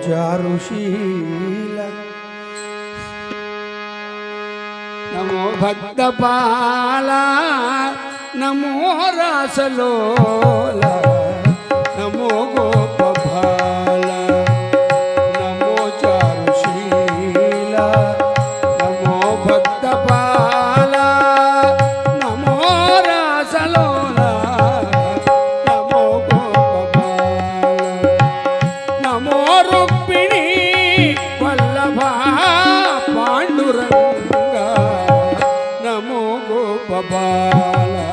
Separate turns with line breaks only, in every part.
चारुशील नमो भक्तपाला नमो रासलोला नमो गोपभाला नमो चारुशीला नमो भक्तपाला नमो रासलोला नमो गोपभाला नमो रुक्मिणी वल्लभा पांडुरंगा नमो गोपबाला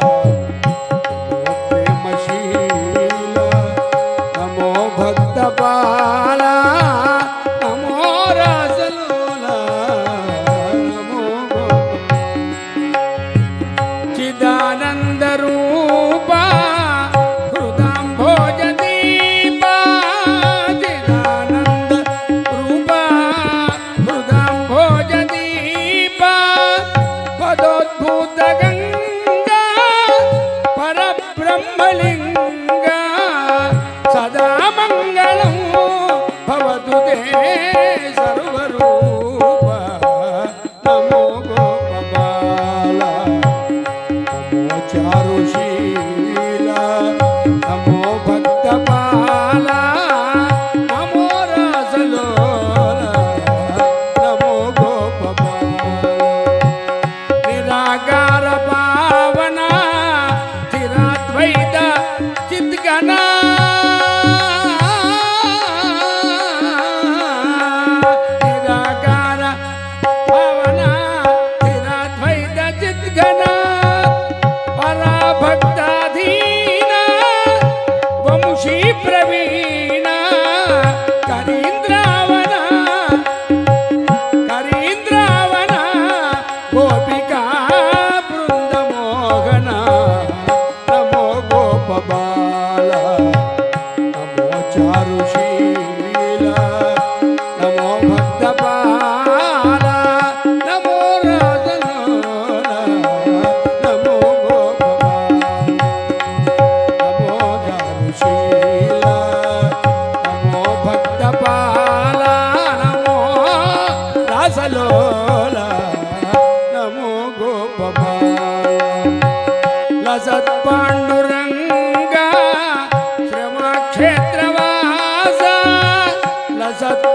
प्रेमशीला नमो भक्तपाला नमो रासलोला नमो चिदानंद रूपा हृदांभोज दीपा चिदानंद रूपा हृदांभोज दीपा पदोद्भूत गंगा परब्रह्मलिंगा सदा मंगलं भवतु ते सर्वरूपा नमो गोपबाला नमो चारुशीला नमो भक्तपाला नमो रासलोला नमो गोपबाला निराकार पावना चिराद्वैत चिद्गणा निराकार पावना चिराद्वैत चिद्गणा पराभक्ताधीना वंशी प्रवीणा करीन्द्रावना करीन्द्रावना गोपिका बृंदमोहना नमो गोपबाला नमो चारुशीला नमो भक्तपाला नमो रासलोला नमो गोपबाला नमो चारुशीला नमो भक्तपाला नमो रासलोला नमो गोपबाला लसत् पांडुरंगा श्रमक्षेत्रवासा लसत्